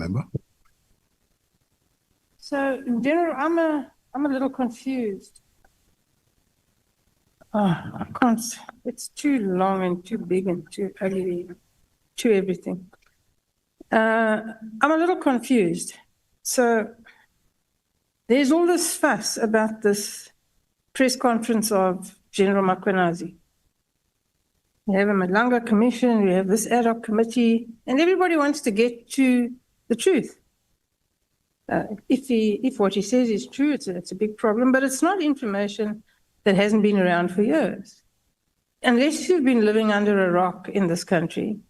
member. So, General, I'm a little confused. Oh, I can't. It's too long and too big and too ugly, too everything. I'm a little confused. So, there's all this fuss about this press conference of General Mkhwanazi. We have a Nhlanhla Commission, we have this Ad Hoc committee, and everybody wants to get to the truth. If what he says is true, it's a big problem, but it's not information that hasn't been around for years. Unless you've been living under a rock in this country,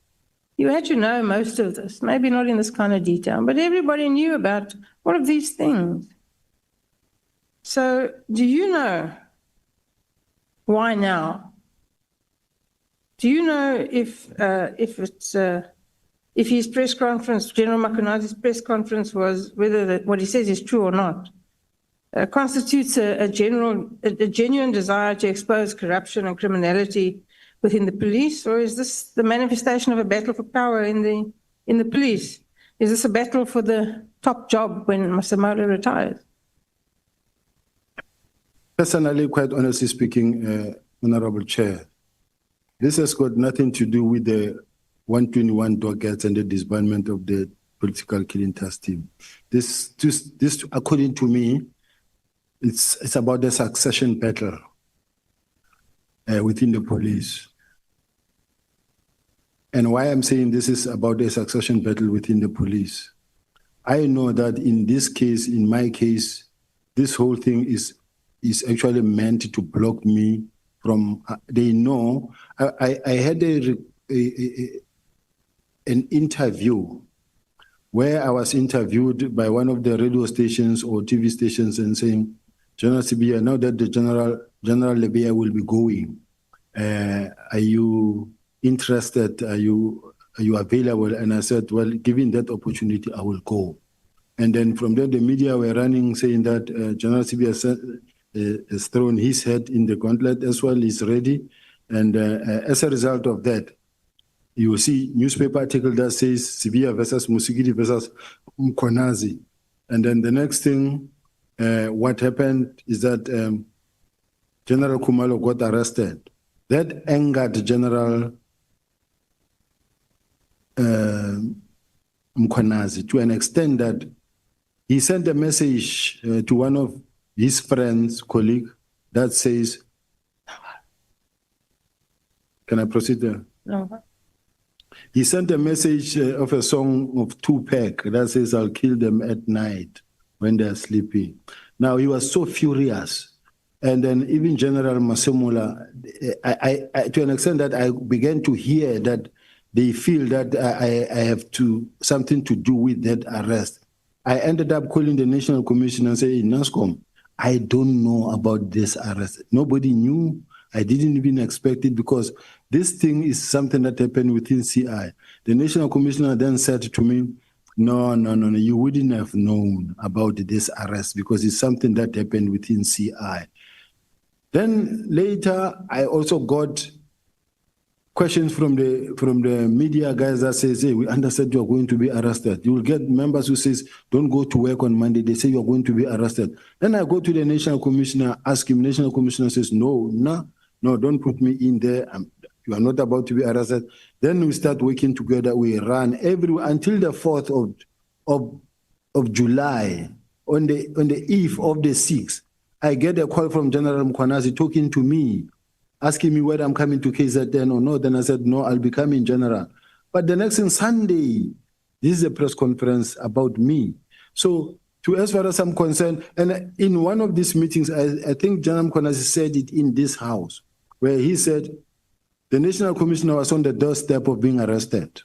you had to know most of this, maybe not in this kind of detail, but everybody knew about all of these things. So do you know why now? Do you know if his press conference, General Mkhwanazi's press conference, was whether what he says is true or not, constitutes a genuine desire to expose corruption and criminality within the police, or is this the manifestation of a battle for power in the police? Is this a battle for the top job when Masemola retires? Personally, quite honestly speaking, Honorable Chair, this has got nothing to do with the 121 dockets and the disbandment of the political killing task team. This, according to me, it's about the succession battle within the police. And why I'm saying this is about the succession battle within the police, I know that in this case, in my case, this whole thing is actually meant to block me from, they know, I had an interview where I was interviewed by one of the radio stations or TV stations and saying, General Sibiya, now that the General Lebeya will be going, are you interested? Are you available? And I said, well, given that opportunity, I will go. And then from there, the media were running saying that General Sibiya has thrown his head in the gauntlet as well, he's ready. And as a result of that, you will see newspaper article that says Sibiya versus Musigidi versus Mkhwanazi. And then the next thing, what happened is that General Khumalo got arrested. That angered General Mkhwanazi to an extent that he sent a message to one of his friends, colleague, that says, can I proceed there? No. He sent a message of a song of Tupac that says, I'll kill them at night when they're sleeping. Now, he was so furious. And then even General Masemola, to an extent that I began to hear that they feel that I have something to do with that arrest. I ended up calling the National Commission and saying, NASCOM, I don't know about this arrest. Nobody knew. I didn't even expect it because this thing is something that happened within CI. The National Commissioner then said to me, no, you wouldn't have known about this arrest because it's something that happened within CI. Then later, I also got questions from the media guys that says, hey, we understand you're going to be arrested. You will get members who says, don't go to work on Monday. They say you're going to be arrested. Then I go to the National Commissioner, ask him. National Commissioner says, no, don't put me in there. You are not about to be arrested. Then we start working together. We run until the 4th of July, on the eve of the 6th. I get a call from General Mkhwanazi talking to me, asking me whether I'm coming to KZN or not. Then I said, no, I'll be coming, General. But the next thing, Sunday, this is a press conference about me. So as far as I'm concerned, and in one of these meetings, I think General Mkhwanazi said it in this house, where he said the National Commissioner was on the doorstep of being arrested.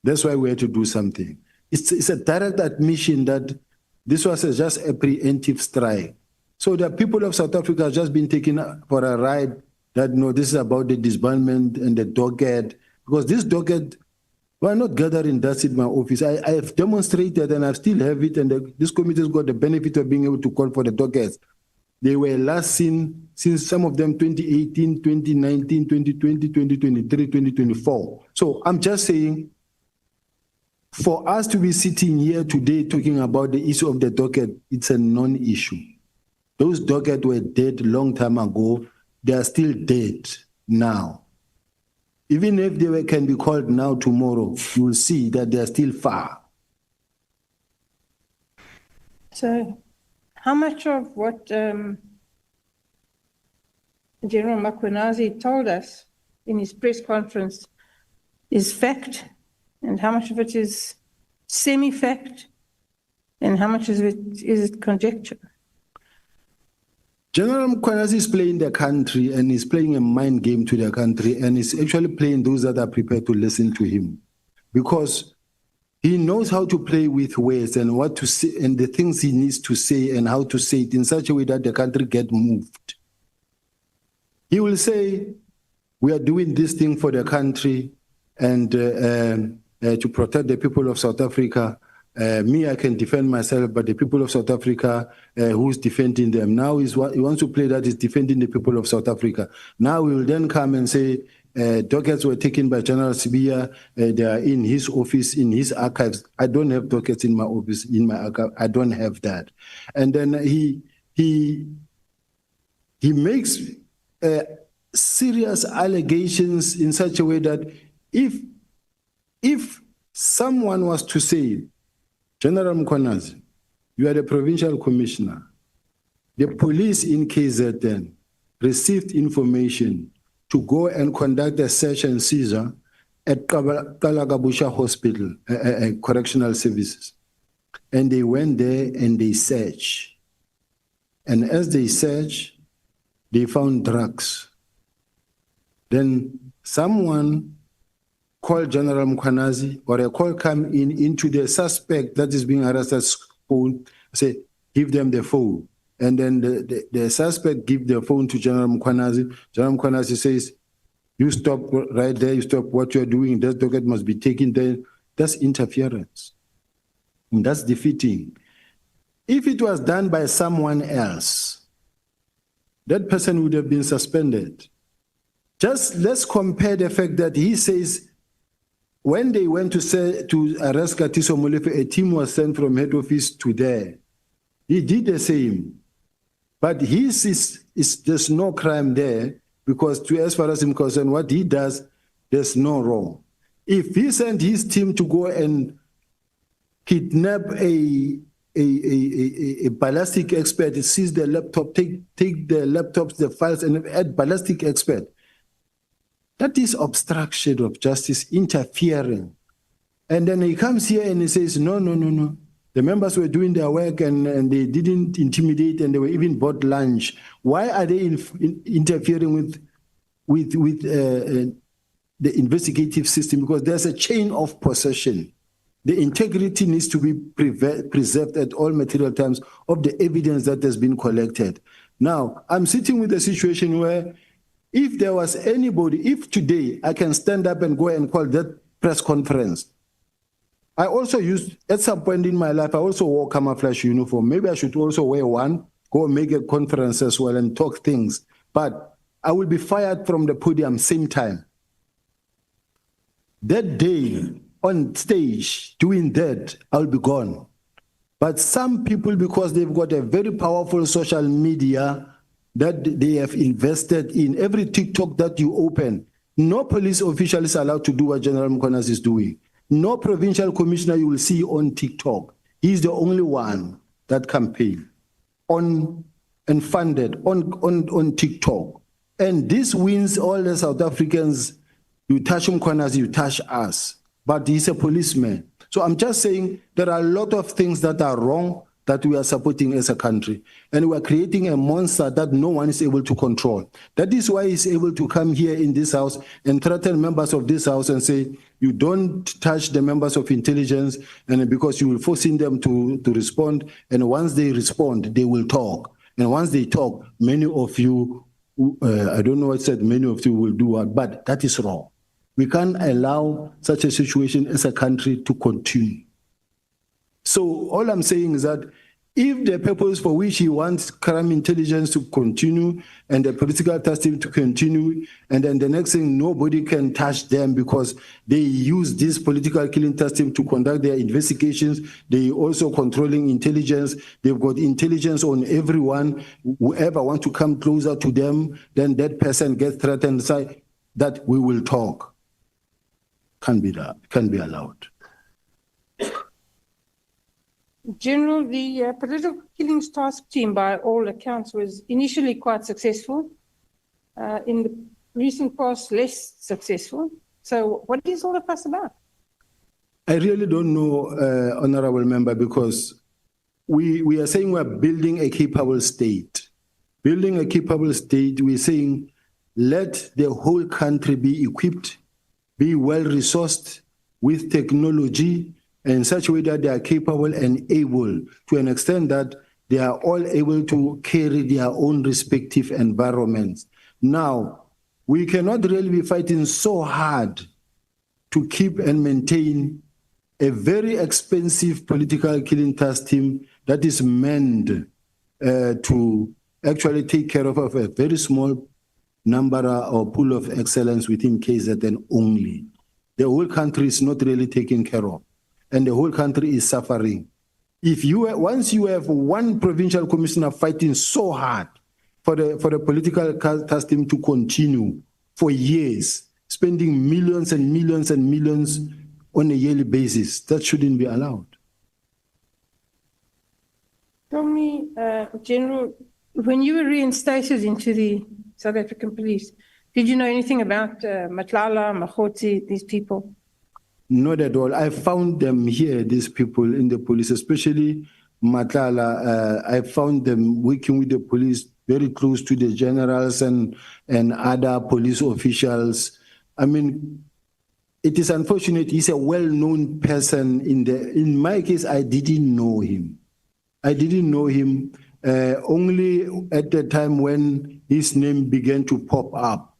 That's why we had to do something. It's a direct admission that this was just a preemptive strike. So the people of South Africa have just been taken for a ride that, no, this is about the disbandment and the docket. Because this docket, we're not gathering dust in my office. I have demonstrated and I still have it, and this committee has got the benefit of being able to call for the dockets. They were last seen since some of them 2018, 2019, 2020, 2023, 2024. So I'm just saying, for us to be sitting here today talking about the issue of the docket, it's a non-issue. Those dockets were dead a long time ago. They are still dead now. Even if they can be called now tomorrow, you will see that they are still far. So how much of what General Mkhwanazi told us in his press conference is fact, and how much of it is semi-fact, and how much of it is conjecture? General Mkhwanazi is playing the country, and he's playing a mind game to the country, and he's actually playing those that are prepared to listen to him, because he knows how to play with words and what to say and the things he needs to say and how to say it in such a way that the country get moved. He will say, we are doing this thing for the country and to protect the people of South Africa. Me, I can defend myself, but the people of South Africa, who's defending them? Now he wants to play that he's defending the people of South Africa. Now he will then come and say, dockets were taken by General Sibiya. They are in his office, in his archives. I don't have dockets in my office, in my archive. I don't have that. And then he makes serious allegations in such a way that if someone was to say, General Mkhwanazi, you are the provincial commissioner. The police in KZN received information to go and conduct a search and seizure at Kalagabusha Hospital, Correctional Services. And they went there and they searched. And as they searched, they found drugs. Then someone called General Mkhwanazi, or a call come into the suspect that is being arrested phone, say, give them the phone. And then the suspect give the phone to General Mkhwanazi. General Mkhwanazi says, you stop right there, you stop what you're doing, that docket must be taken there. That's interference. And that's defeating. If it was done by someone else, that person would have been suspended. Just let's compare the fact that he says, when they went to arrest Katiso Molefe, a team was sent from head office to there. He did the same. But there's no crime there, because as far as I'm concerned, what he does, there's no wrong. If he sent his team to go and kidnap a ballistic expert, seize the laptop, take the laptops, the files, and add ballistic expert, that is obstruction of justice, interfering. And then he comes here and he says, no. The members were doing their work and they didn't intimidate, and they were even bought lunch. Why are they interfering with the investigative system? Because there's a chain of possession. The integrity needs to be preserved at all material times of the evidence that has been collected. Now, I'm sitting with a situation where if there was anybody, if today I can stand up and go and call that press conference, I also used, at some point in my life, I also wore camouflage uniform. Maybe I should also wear one, go make a conference as well and talk things. But I will be fired from the podium same time. That day on stage doing that, I'll be gone. But some people, because they've got a very powerful social media that they have invested in, every TikTok that you open, no police official is allowed to do what General Mkhwanazi is doing. No provincial commissioner you will see on TikTok. He's the only one that campaign on and funded on TikTok. And this wins all the South Africans. You touch Mkhwanazi, you touch us. But he's a policeman. So I'm just saying there are a lot of things that are wrong that we are supporting as a country. And we are creating a monster that no one is able to control. That is why he's able to come here in this house and threaten members of this house and say, you don't touch the members of intelligence, and because you will forcing them to respond. And once they respond, they will talk. And once they talk, many of you, I don't know what said, many of you will do what, but that is wrong. We can't allow such a situation as a country to continue. So all I'm saying is that If the purpose for which he wants crime intelligence to continue and the political testing to continue, and then the next thing, nobody can touch them because they use this political killing testing to conduct their investigations. They also controlling intelligence. They've got intelligence on everyone. Whoever wants to come closer to them, then that person gets threatened, say that we will talk. Can't be allowed. General, the political killings task team, by all accounts, was initially quite successful. In the recent past, less successful. So what is all the fuss about? I really don't know, Honorable Member, because we are saying we're building a capable state. Building a capable state, we're saying let the whole country be equipped, be well-resourced with technology, in such a way that they are capable and able, to an extent that they are all able to carry their own respective environments. Now, we cannot really be fighting so hard to keep and maintain a very expensive political killing task team that is meant to actually take care of a very small number or pool of excellence within KZN only. The whole country is not really taken care of, and the whole country is suffering. Once you have one provincial commissioner fighting so hard for the political task team to continue for years, spending millions and millions and millions on a yearly basis, that shouldn't be allowed. Tell me, General, when you were reinstated into the South African police, did you know anything about Nhlanhla Mkhwanazi, these people? Not at all. I found them here, these people in the police, especially Nhlanhla. I found them working with the police very close to the generals and other police officials. I mean, it is unfortunate. He's a well-known person. In my case, I didn't know him. I didn't know him only at the time when his name began to pop up.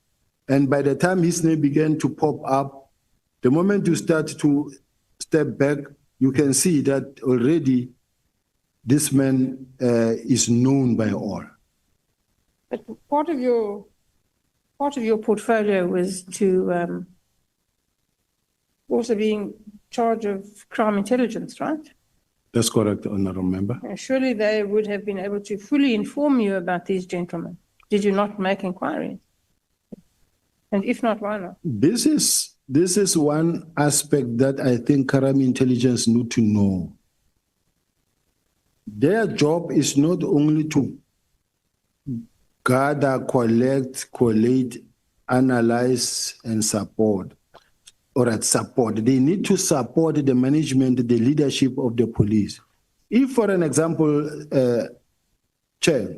And by the time his name began to pop up, the moment you start to step back, you can see that already this man is known by all. But part of your portfolio was to also being in charge of crime intelligence, right? That's correct, Honourable Member. Surely they would have been able to fully inform you about these gentlemen. Did you not make inquiries? And if not, why not? This is one aspect that I think crime intelligence need to know. Their job is not only to gather, collect, collate, analyze, and support. They need to support the management, the leadership of the police. If, for an example, Chair,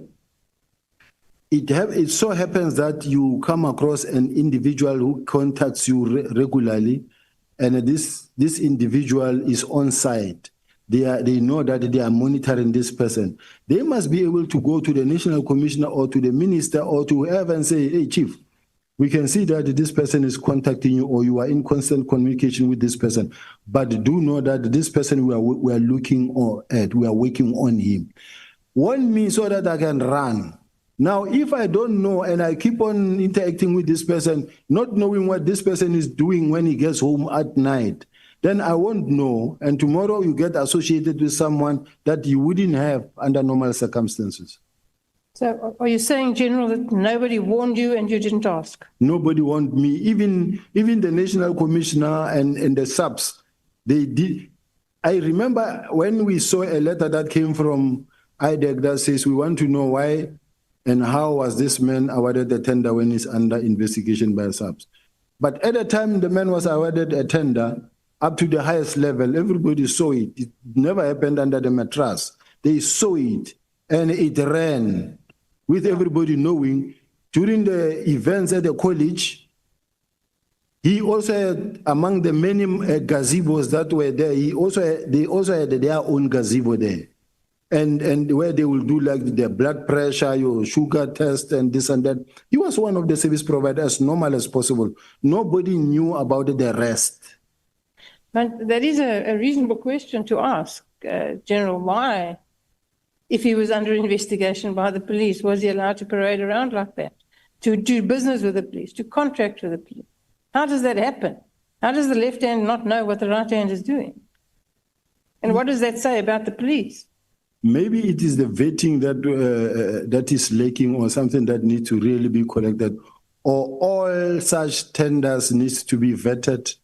it so happens that you come across an individual who contacts you regularly, and this individual is on site. They know that they are monitoring this person. They must be able to go to the national commissioner or to the minister or to whoever and say, hey, chief, we can see that this person is contacting you or you are in constant communication with this person. But do know that this person we are looking at, we are working on him. Warn me so that I can run. Now, if I don't know and I keep on interacting with this person, not knowing what this person is doing when he gets home at night, then I won't know. And tomorrow you get associated with someone that you wouldn't have under normal circumstances. So are you saying, General, that nobody warned you and you didn't ask? Nobody warned me. Even the National Commissioner and the subs, they did. I remember when we saw a letter that came from IDEC that says we want to know why and how was this man awarded a tender when he's under investigation by subs. But at the time the man was awarded a tender up to the highest level, everybody saw it. It never happened under the mattress. They saw it and it ran. With everybody knowing, during the events at the college, he also had, among the many gazebos that were there, they also had their own gazebo there. And where they will do like their blood pressure, your sugar test and this and that. He was one of the service providers as normal as possible. Nobody knew about the rest. But that is a reasonable question to ask, General, why if he was under investigation by the police? Was he allowed to parade around like that? To do business with the police, to contract with the police? How does that happen? How does the left hand not know what the right hand is doing? And what does that say about the police? Maybe it is the vetting that is lacking, or something that needs to really be corrected, or all such tenders needs to be vetted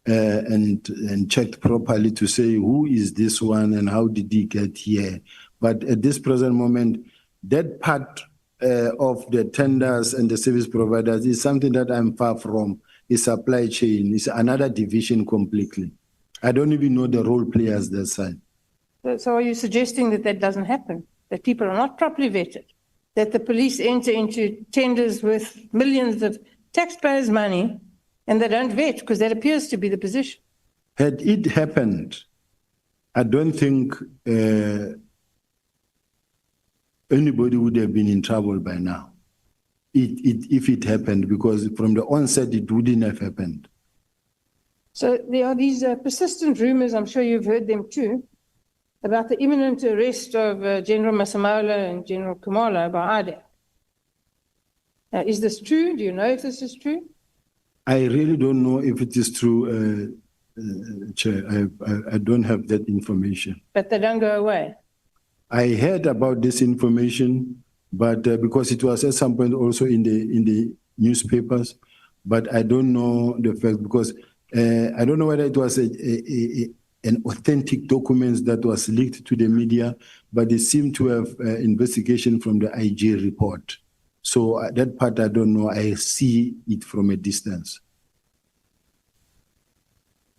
and checked properly to say who is this one and how did he get here. But at this present moment, that part of the tenders and the service providers is something that I'm far from. It's supply chain. It's another division completely. I don't even know the role players that side. So are you suggesting that that doesn't happen? That people are not properly vetted? That the police enter into tenders with millions of taxpayers' money and they don't vet, because that appears to be the position? Had it happened, I don't think anybody would have been in trouble by now. If it happened, because from the onset, it wouldn't have happened. So there are these persistent rumors, I'm sure you've heard them too, about the imminent arrest of General Masemola and General Khumalo by Ad Hoc. Is this true? Do you know if this is true? I really don't know if it is true, Chair. I don't have that information. But they don't go away? I heard about this information, but because it was at some point also in the newspapers, but I don't know the fact, because I don't know whether it was an authentic document that was leaked to the media, but it seemed to have investigation from the IG report. So that part I don't know. I see it from a distance.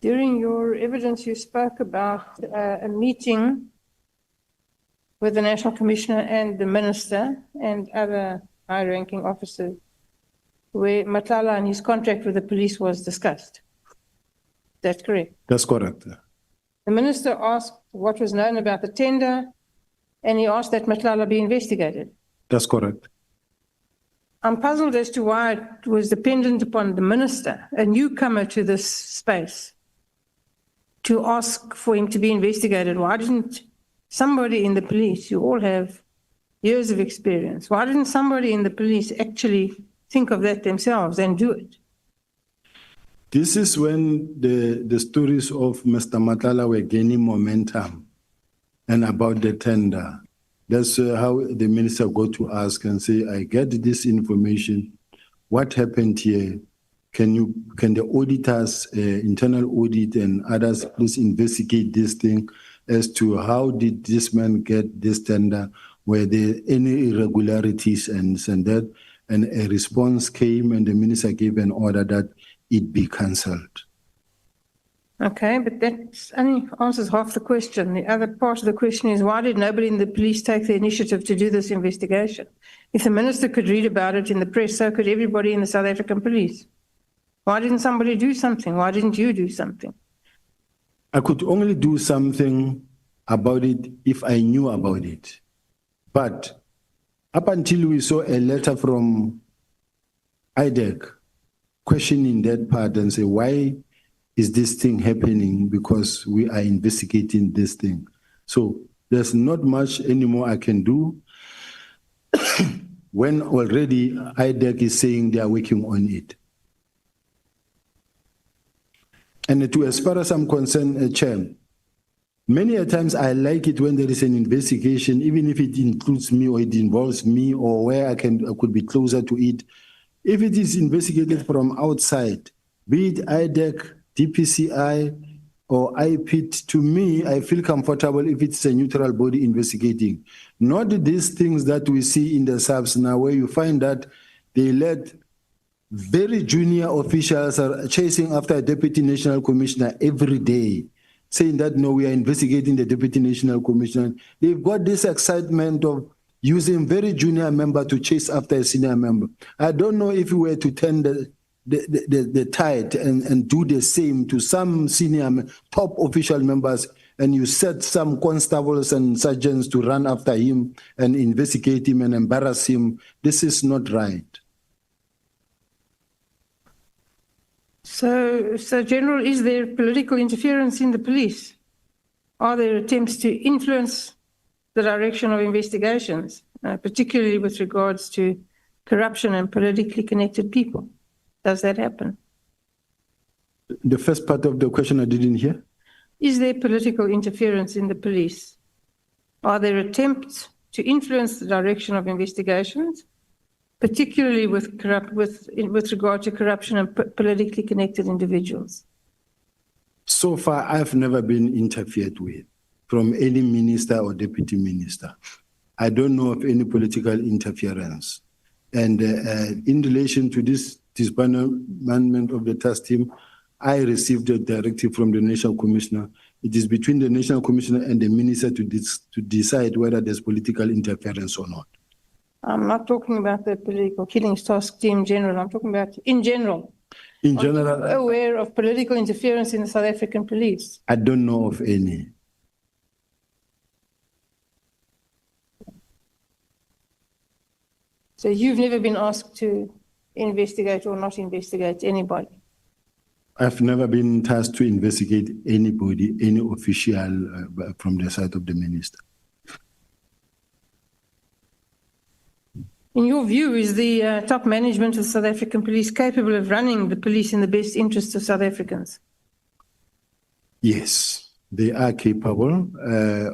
During your evidence, you spoke about a meeting with the National Commissioner and the Minister and other high-ranking officers, where Nhlanhla and his contract with the police was discussed. That's correct? That's correct. The Minister asked what was known about the tender, and he asked that Nhlanhla be investigated. That's correct. I'm puzzled as to why it was dependent upon the Minister, a newcomer to this space, to ask for him to be investigated. Why didn't somebody in the police, you all have years of experience, why didn't somebody in the police actually think of that themselves and do it? This is when the stories of Mr. Nhlanhla were gaining momentum and about the tender. That's how the minister got to ask and say, I get this information. What happened here? Can the auditors, internal audit and others, please investigate this thing as to how did this man get this tender? Were there any irregularities and that? And a response came and the minister gave an order that it be cancelled. Okay, but that only answers half the question. The other part of the question is, why did nobody in the police take the initiative to do this investigation? If the minister could read about it in the press, so could everybody in the South African police. Why didn't somebody do something? Why didn't you do something? I could only do something about it if I knew about it. But up until we saw a letter from IDEC questioning that part and say, why is this thing happening? Because we are investigating this thing. So there's not much anymore I can do when already IDEC is saying they are working on it. And as far as I'm concerned, Chair, many a times I like it when there is an investigation, even if it includes me or it involves me or where I could be closer to it. If it is investigated from outside, be it IDEC, DPCI, or IPIT, to me, I feel comfortable if it's a neutral body investigating. Not these things that we see in the subs now, where you find that they let very junior officials are chasing after a deputy national commissioner every day, saying that, no, we are investigating the deputy national commissioner. They've got this excitement of using very junior member to chase after a senior member. I don't know if we were to turn the tide and do the same to some senior top official members, and you set some constables and sergeants to run after him and investigate him and embarrass him. This is not right. So General, is there political interference in the police? Are there attempts to influence the direction of investigations, particularly with regards to corruption and politically connected people? Does that happen? The first part of the question I didn't hear. Is there political interference in the police? Are there attempts to influence the direction of investigations, particularly with regard to corruption and politically connected individuals? So far, I've never been interfered with from any minister or deputy minister. I don't know of any political interference. And in relation to this disbandment of the task team, I received a directive from the National Commissioner. It is between the National Commissioner and the minister to decide whether there's political interference or not. I'm not talking about the political killings task team in general. I'm talking about in general. In general, are you aware of political interference in the South African police? I don't know of any. So you've never been asked to investigate or not investigate anybody? I've never been tasked to investigate anybody, any official from the side of the minister. In your view, is the top management of the South African police capable of running the police in the best interests of South Africans? Yes, they are capable.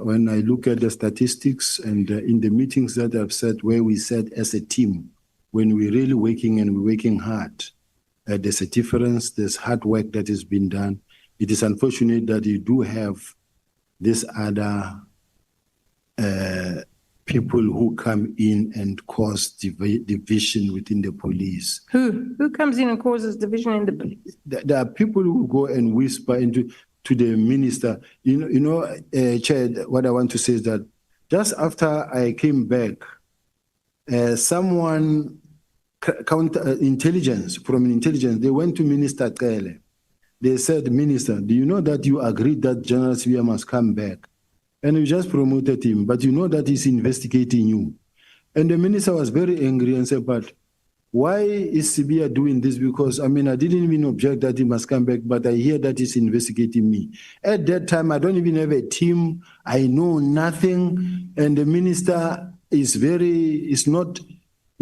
When I look at the statistics and in the meetings that I've said where we said as a team, when we're really working and we're working hard, there's a difference, there's hard work that has been done. It is unfortunate that you do have this other people who come in and cause division within the police. Who comes in and causes division in the police? There are people who go and whisper to the minister. Chair, what I want to say is that just after I came back, someone intelligence, they went to Minister Kele. They said, Minister, do you know that you agreed that General Sibiya must come back? And you just promoted him, but you know that he's investigating you. And the minister was very angry and said, but why is Sibiya doing this? Because, I didn't even object that he must come back, but I hear that he's investigating me. At that time, I don't even have a team. I know nothing. And the minister he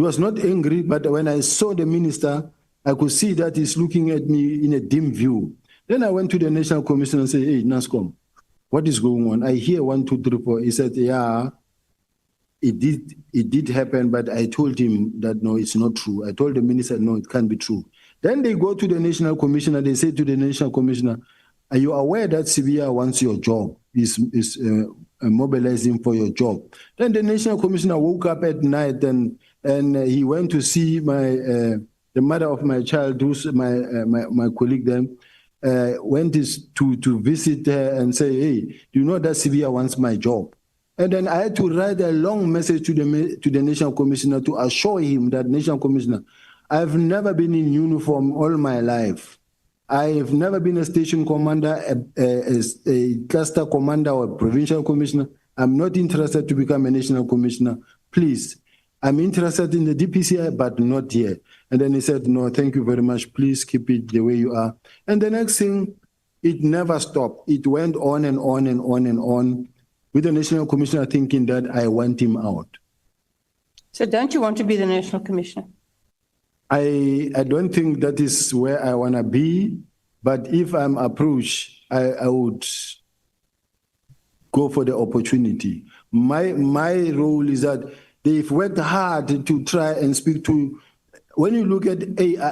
was not angry, but when I saw the minister, I could see that he's looking at me in a dim view. Then I went to the National Commission and said, hey, NASCOM, what is going on? I hear 1, 2, 3, 4. He said, yeah, it did happen, but I told him that, no, it's not true. I told the minister, no, it can't be true. Then they go to the National Commissioner. They say to the National Commissioner, are you aware that Sibiya wants your job, is mobilizing for your job? Then the National Commissioner woke up at night and he went to see the mother of my child, who's my colleague then, went to visit her and say, hey, do you know that Sibiya wants my job? And then I had to write a long message to the National Commissioner to assure him that, National Commissioner, I've never been in uniform all my life. I've never been a station commander, a cluster commander or a provincial commissioner. I'm not interested to become a national commissioner. Please, I'm interested in the DPCI, but not here. And then he said, no, thank you very much. Please keep it the way you are. And the next thing, it never stopped. It went on and on and on and on, with the National Commissioner thinking that I want him out. So don't you want to be the National Commissioner? I don't think that is where I want to be, but if I'm approached, I would go for the opportunity. My role is that they've worked hard to try and speak to, when you look at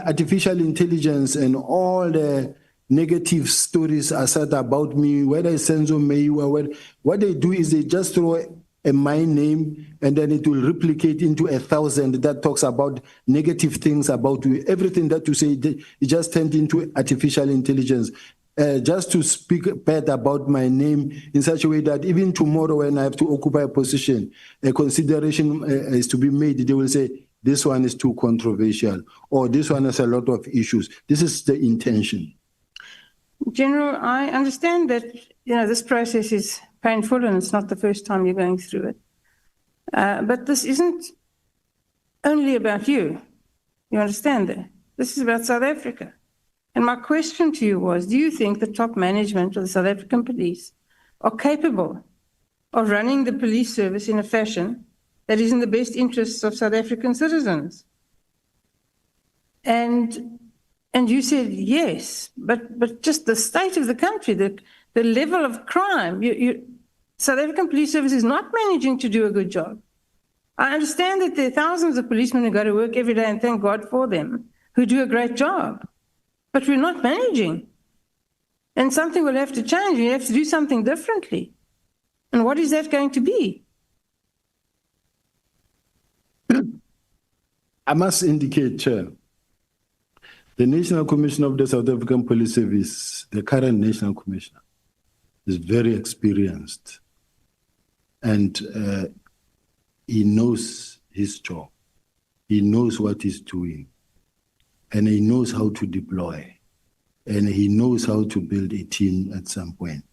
artificial intelligence and all the negative stories are said about me, whether it's Senzo Meyiwa, what they do is they just throw my name and then it will replicate into 1,000 that talks about negative things about you. Everything that you say, it just turned into artificial intelligence. Just to speak bad about my name in such a way that even tomorrow when I have to occupy a position, a consideration is to be made. They will say, this one is too controversial, or this one has a lot of issues. This is the intention. General, I understand that this process is painful and it's not the first time you're going through it. But this isn't only about you. You understand that? This is about South Africa. And my question to you was, do you think the top management of the South African police are capable of running the police service in a fashion that is in the best interests of South African citizens. And you said yes, but just the state of the country, the level of crime, South African police service is not managing to do a good job. I understand that there are thousands of policemen who go to work every day, and thank God for them, who do a great job. But we're not managing. And something will have to change. We have to do something differently. And what is that going to be? I must indicate, Chair, the National Commissioner of the South African Police Service, the current National Commissioner, is very experienced. And he knows his job. He knows what he's doing. And he knows how to deploy. And he knows how to build a team at some point.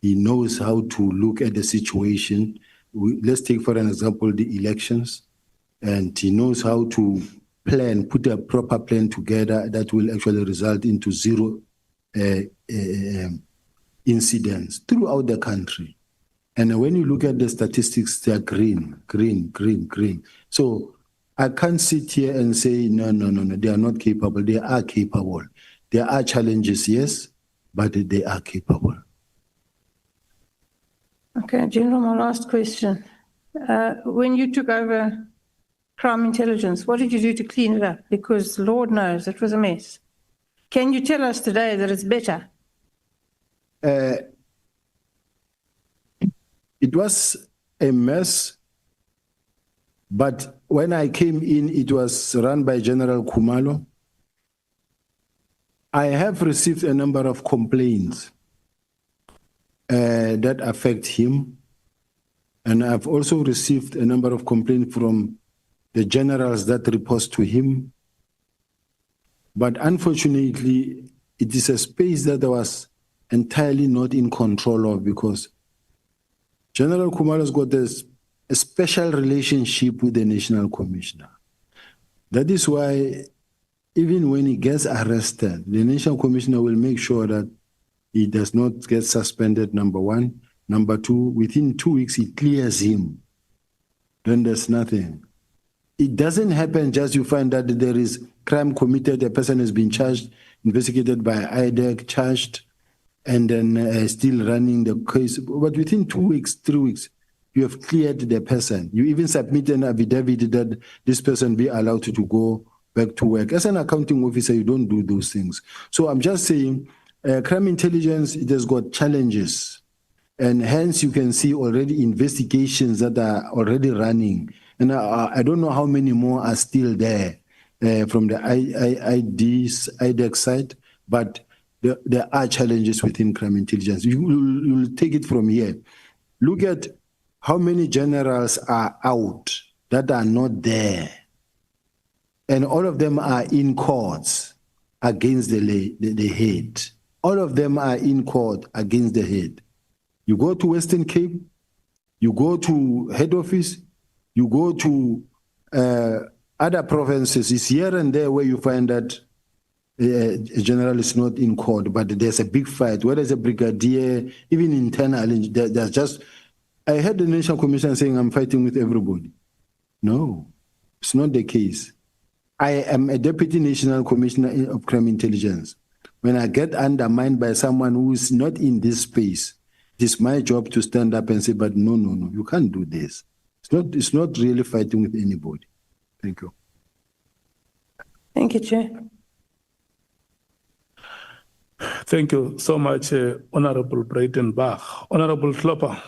He knows how to look at the situation. Let's take, for an example, the elections. And he knows how to plan, put a proper plan together that will actually result into zero incidents throughout the country. And when you look at the statistics, they are green, green, green, green. So I can't sit here and say, no, they are not capable. They are capable. There are challenges, yes, but they are capable. Okay, General, my last question. When you took over crime intelligence, what did you do to clean it up? Because Lord knows it was a mess. Can you tell us today that it's better? It was a mess, but when I came in, it was run by General Khumalo. I have received a number of complaints that affect him, and I've also received a number of complaints from the generals that report to him. But unfortunately, it is a space that I was entirely not in control of, because General Khumalo has got a special relationship with the National Commissioner. That is why even when he gets arrested, the National Commissioner will make sure that he does not get suspended, number one. Number two, within 2 weeks, he clears him. Then there's nothing. It doesn't happen just you find that there is crime committed, a person has been charged, investigated by IDEC, charged, and then still running the case. But within 2 weeks, 3 weeks, you have cleared the person. You even submit an affidavit that this person be allowed to go back to work. As an accounting officer, you don't do those things. So I'm just saying, crime intelligence, it has got challenges. And hence you can see already investigations that are already running. And I don't know how many more are still there from the IDEC side, but there are challenges within crime intelligence. You'll take it from here. Look at how many generals are out that are not there. And all of them are in courts against the head. All of them are in court against the head. You go to Western Cape, you go to head office, you go to other provinces. It's here and there where you find that a general is not in court, but there's a big fight. Where there's a brigadier, even internally, there's just... I heard the National Commission saying, I'm fighting with everybody. No, it's not the case. I am a Deputy National Commissioner of Crime Intelligence. When I get undermined by someone who is not in this space, it is my job to stand up and say, but no, you can't do this. It's not really fighting with anybody. Thank you. Thank you, Chair. Thank you so much, Honorable Breytenbach. Honorable Klopper.